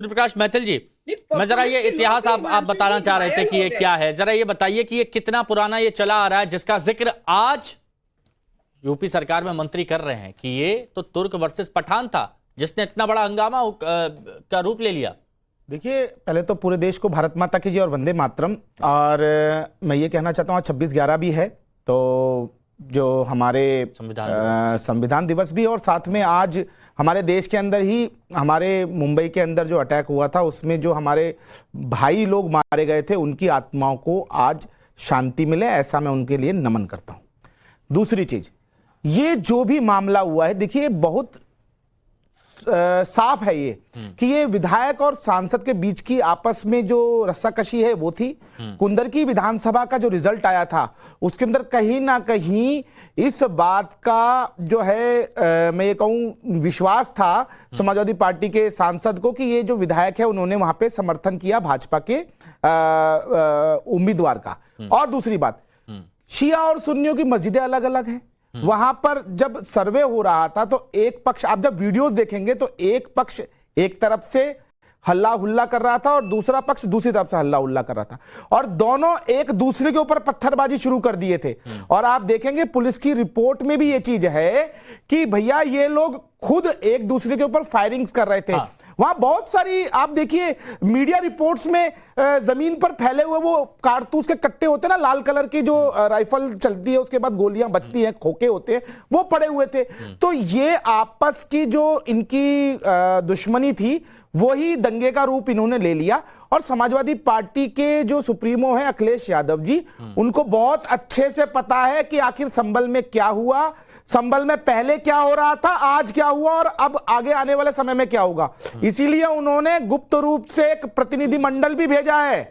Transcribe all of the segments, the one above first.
प्रकाश मैथिल जी, मैं जरा ये इतिहास आप बताना चाह रहे थे कि ये क्या है, जरा ये बताइए कि ये कितना पुराना ये चला आ रहा है जिसका जिक्र आज यूपी सरकार में मंत्री कर रहे हैं कि ये तो तुर्क वर्सेस पठान था जिसने इतना बड़ा हंगामा का रूप ले लिया। देखिए, पहले तो पूरे देश को भारत माता की जय और वंदे मातरम। और मैं ये कहना चाहता हूँ आज 26/11 भी है, तो जो हमारे संविधान दिवस भी, और साथ में आज हमारे देश के अंदर ही हमारे मुंबई के अंदर जो अटैक हुआ था उसमें जो हमारे भाई लोग मारे गए थे उनकी आत्माओं को आज शांति मिले, ऐसा मैं उनके लिए नमन करता हूं। दूसरी चीज, ये जो भी मामला हुआ है, देखिए बहुत साफ है ये कि ये विधायक और सांसद के बीच की आपस में जो रस्साकशी है वो थी। कुंदर की विधानसभा का जो रिजल्ट आया था उसके अंदर कहीं ना कहीं इस बात का जो है मैं ये कहूं विश्वास था समाजवादी पार्टी के सांसद को कि ये जो विधायक है उन्होंने वहां पे समर्थन किया भाजपा के उम्मीदवार का। और दूसरी बात, शिया और सुन्नियों की मस्जिदें अलग अलग हैं। वहां पर जब सर्वे हो रहा था तो एक पक्ष, आप जब वीडियोस देखेंगे तो एक पक्ष एक तरफ से हल्ला हुल्ला कर रहा था और दूसरा पक्ष दूसरी तरफ से हल्ला हुल्ला कर रहा था, और दोनों एक दूसरे के ऊपर पत्थरबाजी शुरू कर दिए थे। और आप देखेंगे पुलिस की रिपोर्ट में भी ये चीज है कि भैया ये लोग खुद एक दूसरे के ऊपर फायरिंग्स कर रहे थे। हाँ। वहां बहुत सारी आप देखिए मीडिया रिपोर्ट्स में जमीन पर फैले हुए वो कारतूस के कट्टे होते हैं ना, लाल कलर की जो राइफल चलती है उसके बाद गोलियां बचती हैं, खोखे होते हैं, वो पड़े हुए थे। तो ये आपस की जो इनकी दुश्मनी थी वही दंगे का रूप इन्होंने ले लिया। और समाजवादी पार्टी के जो सुप्रीमो हैं अखिलेश यादव जी, उनको बहुत अच्छे से पता है कि आखिर संभल में क्या हुआ, संभल में पहले क्या हो रहा था, आज क्या हुआ और अब आगे आने वाले समय में क्या होगा। इसीलिए उन्होंने गुप्त रूप से एक प्रतिनिधि मंडल भी भेजा है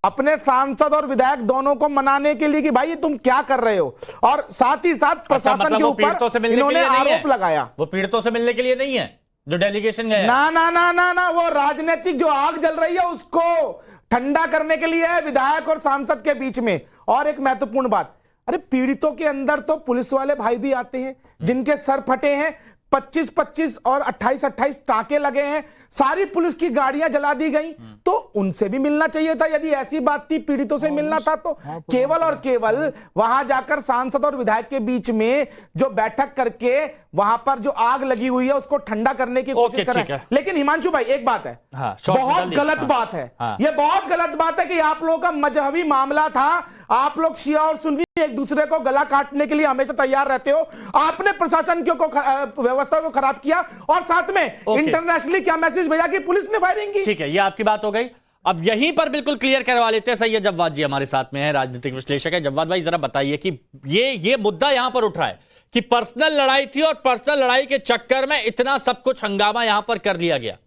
अपने सांसद और विधायक दोनों को मनाने के लिए कि भाई तुम क्या कर रहे हो, और साथ ही साथ प्रशासन के ऊपर इन्होंने आरोप लगाया। वो पीड़ितों से मिलने के लिए नहीं है जो डेलीगेशन गया। ना ना ना ना ना, वो राजनीतिक जो आग जल रही है उसको ठंडा करने के लिए है विधायक और सांसद के बीच में। और एक महत्वपूर्ण बात, अरे पीड़ितों के अंदर तो पुलिस वाले भाई भी आते हैं जिनके सर फटे हैं, 25-25 और 28-28 टाके लगे हैं, सारी पुलिस की गाड़ियां जला दी गई। तो उनसे भी मिलना चाहिए था। यदि ऐसी बात थी पीड़ितों से मिलना था तो केवल और केवल वहां जाकर सांसद और विधायक के बीच में जो बैठक करके वहां पर जो आग लगी हुई है उसको ठंडा करने की कोशिश कर रहे हैं। लेकिन हिमांशु भाई एक बात है, बहुत गलत बात है, यह बहुत गलत बात है कि आप लोगों का मजहबी मामला था, आप लोग शिया और सुन्नी एक दूसरे को गला काटने के लिए हमेशा तैयार रहते हो। आपने प्रशासन को व्यवस्था को खराब किया और साथ में इंटरनेशनली क्या मैसेज भेजा कि पुलिस ने फायरिंग की। ठीक है, ये आपकी बात हो गई। अब यहीं पर बिल्कुल क्लियर करवा लेते हैं। सैयद जव्वाद जी हमारे साथ में है, राजनीतिक विश्लेषक है। जव्वाद भाई जरा बताइए कि ये मुद्दा यहां पर उठ रहा है कि पर्सनल लड़ाई थी और पर्सनल लड़ाई के चक्कर में इतना सब कुछ हंगामा यहां पर कर लिया गया।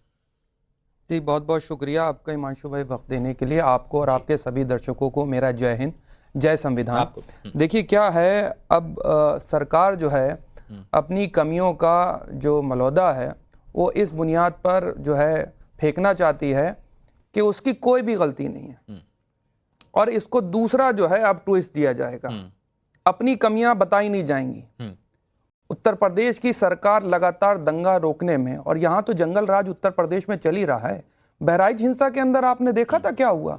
जी बहुत बहुत शुक्रिया आपका हिमांशु भाई वक्त देने के लिए। आपको और आपके सभी दर्शकों को मेरा जय हिंद, जय संविधान। देखिए क्या है, अब सरकार जो है अपनी कमियों का जो मलौदा है वो इस बुनियाद पर जो है फेंकना चाहती है कि उसकी कोई भी गलती नहीं है, और इसको दूसरा जो है अब ट्विस्ट दिया जाएगा, अपनी कमियां बताई नहीं जाएंगी। उत्तर प्रदेश की सरकार लगातार दंगा रोकने में, और यहां तो जंगल राज उत्तर प्रदेश में चल ही रहा है। बहराइच हिंसा के अंदर आपने देखा था क्या हुआ,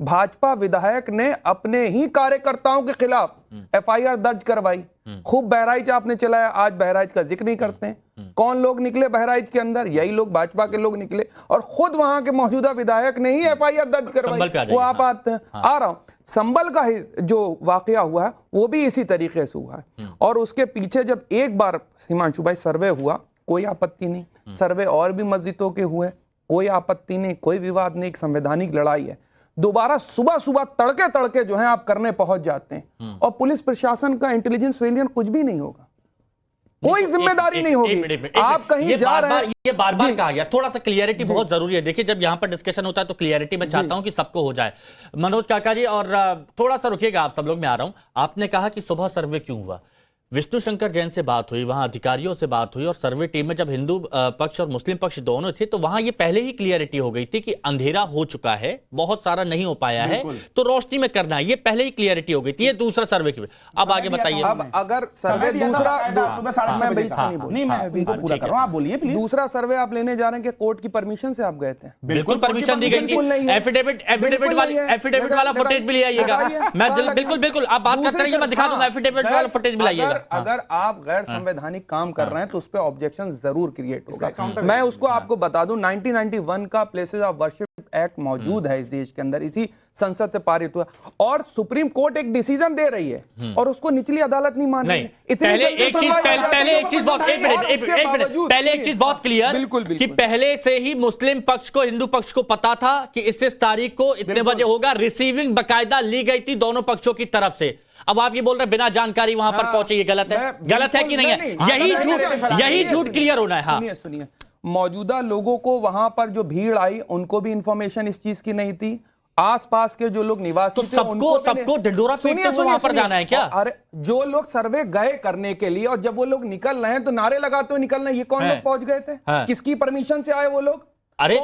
भाजपा विधायक ने अपने ही कार्यकर्ताओं के खिलाफ एफआईआर दर्ज करवाई। खूब बहराइच आपने चलाया, आज बहराइच का जिक्र नहीं करते हैं। कौन लोग निकले बहराइच के अंदर, यही लोग भाजपा के लोग निकले, और खुद वहां के मौजूदा विधायक ने ही एफआईआर दर्ज करवाई। वो आप आ रहा हूं, संभल का जो वाकया हुआ है वो भी इसी तरीके से हुआ है। और उसके पीछे जब एक बार हिमांशु भाई सर्वे हुआ, कोई आपत्ति नहीं, सर्वे और भी मस्जिदों के हुए, कोई आपत्ति नहीं, कोई विवाद नहीं, एक संवैधानिक लड़ाई है। दोबारा सुबह सुबह तड़के तड़के जो है आप करने पहुंच जाते हैं, और पुलिस प्रशासन का इंटेलिजेंस फेलियर कुछ भी नहीं होगा, कोई जिम्मेदारी नहीं होगी। आप कहीं जा रहे हैं, ये बार बार कहा गया, थोड़ा सा क्लियरिटी बहुत जरूरी है। देखिए जब यहां पर डिस्कशन होता है तो क्लियरिटी मैं चाहता हूं कि सबको हो जाए। मनोज काका जी, और थोड़ा सा रुकिएगा आप सब लोग, मैं आ रहा हूं। आपने कहा कि सुबह सर्वे क्यों हुआ, विष्णु शंकर जैन से बात हुई, वहां अधिकारियों से बात हुई और सर्वे टीम में जब हिंदू पक्ष और मुस्लिम पक्ष दोनों थे तो वहां ये पहले ही क्लियरिटी हो गई थी कि अंधेरा हो चुका है, बहुत सारा नहीं हो पाया है, तो रोशनी में करना है, ये पहले ही क्लियरिटी हो गई थी। ये दूसरा सर्वे की, अब आगे बताइए। अब अगर सर्वे दूसरा दूसरा सर्वे आप लेने जा रहे हैं कि कोर्ट की परमिशन से आप गए थे? बिल्कुल परमिशन दी गई थी, एफिडेविट वाला फुटेज भी ले आइएगा। मैं बिल्कुल आप बात करते रहिए, मैं दिखा दूंगा एफिडेविट वाला फुटेज भी लाइएगा। अगर आप गैर संवैधानिक काम कर रहे हैं तो उस पर ऑब्जेक्शन जरूर क्रिएट होगा। मैं उसको आपको बता दूं, 1991 का प्लेसेस ऑफ वर्शिप एक्ट मौजूद है इस देश के अंदर, इसी संसद से पारित हुआ और सुप्रीम कोर्ट एक डिसीजन दे रही है और उसको निचली अदालत नहीं मान रही। पहले एक चीज बहुत क्लियर कि पहले से ही मुस्लिम पक्ष को हिंदू पक्ष को पता था कि इस तारीख को इतने बजे होगा, रिसीविंग बकायदा ली गई थी दोनों पक्षों की तरफ से। अब आप ये बोल रहे हैं बिना जानकारी वहां पर पहुंचे, ये गलत है, गलत है कि नहीं है? यही झूठ क्लियर होना है। हाँ सुनिए, मौजूदा लोगों को वहां पर जो भीड़ आई उनको भी इंफॉर्मेशन इस चीज की नहीं थी, आसपास के जो लोग निवासी थे सबको ढिंडोरा पीटते हुए वहां पर जाना है क्या? अरे जो लोग सर्वे गए करने के लिए और जब वो लोग निकल रहे हैं तो नारे लगाते हुए निकल रहे हैं, ये कौन लोग पहुंच गए थे? किसकी परमिशन से आए वो लोग? अरे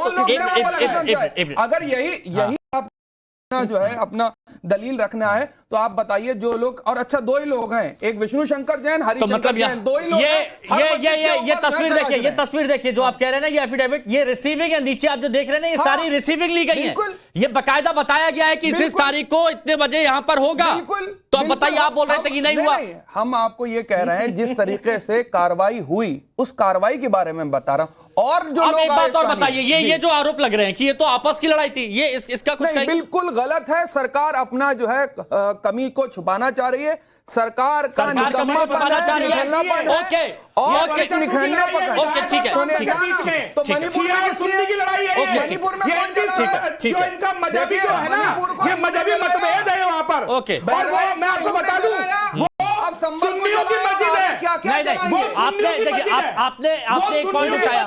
अगर यही आप जो है अपना दलील रखना है तो आप बताइए जो लोग, और अच्छा दो ही लोग हैं, एक विष्णु शंकर जैन, हरिशंकर जैन, दो ही लोग। ये तस्वीर देखिए जो आप कह रहे हैं ना, ये एफिडेविट, ये रिसीविंग है, नीचे आप जो देख रहे हैं ना, ये सारी रिसीविंग ली गई है। ये बकायदा बताया गया है कि इस तारीख को इतने बजे यहां पर होगा। तो आप बताइए, आप बोल रहे थे कि नहीं हुआ। हम आपको ये कह रहे हैं जिस तरीके से कार्रवाई हुई उस कार्रवाई के बारे में बता रहा हूं। और जो लोग, एक बात और बताइए, ये जो आरोप लग रहे हैं कि ये तो आपस की लड़ाई थी, ये इसका कुछ बिल्कुल गलत है। सरकार अपना जो है कमी को छुपाना चाह रही है, सरकार का निकम्मा छुपाना चाह रही है। ओके ठीक है, तो मणिपुर की लड़ाई है, मणिपुर में जो इनका मजहबी जो है ना, ये मजहबी मतभेद है वहां पर। ओके, और वो मैं आपको बता दूं, सुन्नियों की मस्जिद है। नहीं, आपने देखिए, आपने एक पॉइंट उठाया,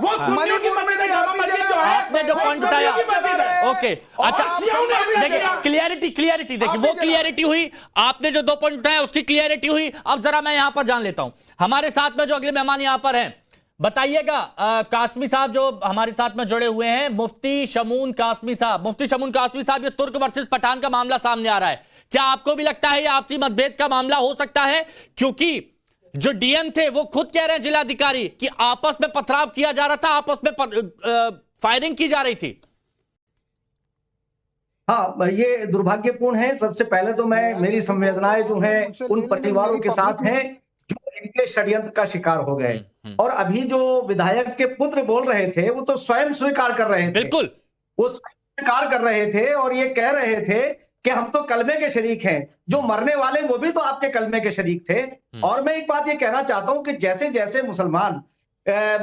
वो सुन्नियों की मस्जिद है, जामा मस्जिद जो है, आपने जो पॉइंट उठाया, ओके अच्छा देखिए, क्लियरिटी देखिए, वो क्लियरिटी हुई। आपने जो 2 पॉइंट उठाया उसकी क्लियरिटी हुई। अब जरा मैं यहां पर जान लेता हूं, हमारे साथ में जो अगले मेहमान यहां पर हैं, बताइएगा कासमी साहब जो हमारे साथ में जुड़े हुए हैं, मुफ्ती शमून कासमी साहब। मुफ्ती शमून कासमी साहब, ये तुर्क वर्सेस पठान का मामला सामने आ रहा है, क्या आपको भी लगता है ये आपसी मतभेद का मामला हो सकता है? क्योंकि जो डीएम थे वो खुद कह रहे हैं, जिलाधिकारी, कि आपस में पथराव किया जा रहा था, आपस में फायरिंग की जा रही थी। हाँ, ये दुर्भाग्यपूर्ण है। सबसे पहले तो मेरी संवेदनाएं जो हैं उन परिवारों के साथ हैं जो इनके षड्यंत्र का शिकार हो गए। और अभी जो विधायक के पुत्र बोल रहे थे वो तो स्वयं स्वीकार कर रहे थे, बिल्कुल वो स्वीकार कर रहे थे और ये कह रहे थे कि हम तो कलमे के शरीक हैं, जो मरने वाले वो भी तो आपके कलमे के शरीक थे। और मैं एक बात ये कहना चाहता हूं कि जैसे जैसे मुसलमान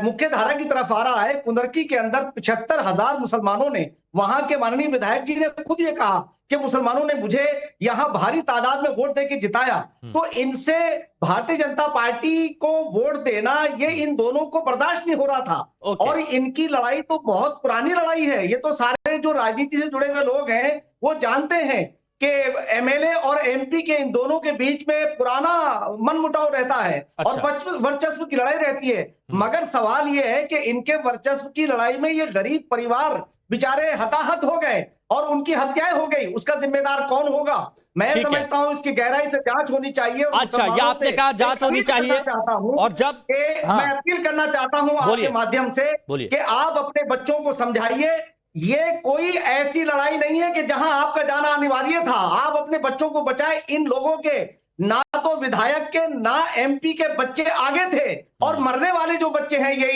मुख्य धारा की तरफ आ रहा है, कुंदरकी के अंदर 75,000 मुसलमानों ने, वहां के माननीय विधायक जी ने खुद ये कहा कि मुसलमानों ने मुझे यहां भारी तादाद में वोट देके जिताया। तो इनसे भारतीय जनता पार्टी को वोट देना ये इन दोनों को बर्दाश्त नहीं हो रहा था। और इनकी लड़ाई तो बहुत पुरानी लड़ाई है। ये तो सारे जो राजनीति से जुड़े हुए लोग हैं वो जानते हैं कि एमएलए और एमपी के इन दोनों के बीच में पुराना मनमुटाव रहता है। और वर्चस्व की लड़ाई रहती है। मगर सवाल यह है कि इनके वर्चस्व की लड़ाई में ये गरीब परिवार बेचारे हताहत हो गए और उनकी हत्याएं हो गई। उसका जिम्मेदार कौन होगा? मैं समझता हूं इसकी गहराई से जांच होनी चाहिए। अच्छा, ये आपने कहा जांच होनी चाहिए, और जब मैं अपील करना चाहता हूं आपके माध्यम से कि आप अपने बच्चों को समझाइए, ये कोई ऐसी लड़ाई नहीं है कि जहां आपका जाना अनिवार्य था। आप अपने बच्चों को बचाएं। इन लोगों के ना तो विधायक के ना एमपी के बच्चे आगे थे, और मरने वाले जो बच्चे हैं ये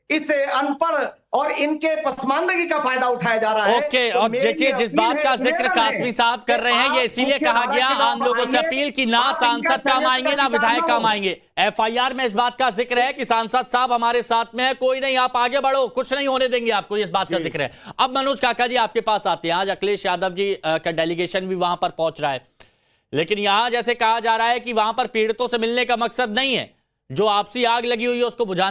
इससे अनपढ़ और इनके पसमानदगी का फायदा उठाया जा रहा है। ओके, और देखिए जिस बात का जिक्र कासमी साहब कर रहे हैं, ये इसीलिए कहा गया आम लोगों से अपील कि ना सांसद काम आएंगे ना विधायक काम आएंगे। एफआईआर में इस बात का जिक्र है कि सांसद साहब हमारे साथ में है, कोई नहीं, आप आगे बढ़ो, कुछ नहीं होने देंगे आपको, इस बात का जिक्र है। अब मनोज काका जी आपके पास आते हैं। आज अखिलेश यादव जी का डेलीगेशन भी वहां पर पहुंच रहा है, लेकिन यहां जैसे कहा जा रहा है कि वहां पर पीड़ितों से मिलने का मकसद नहीं है, जो आपसी आग लगी हुई है उसको बुझाने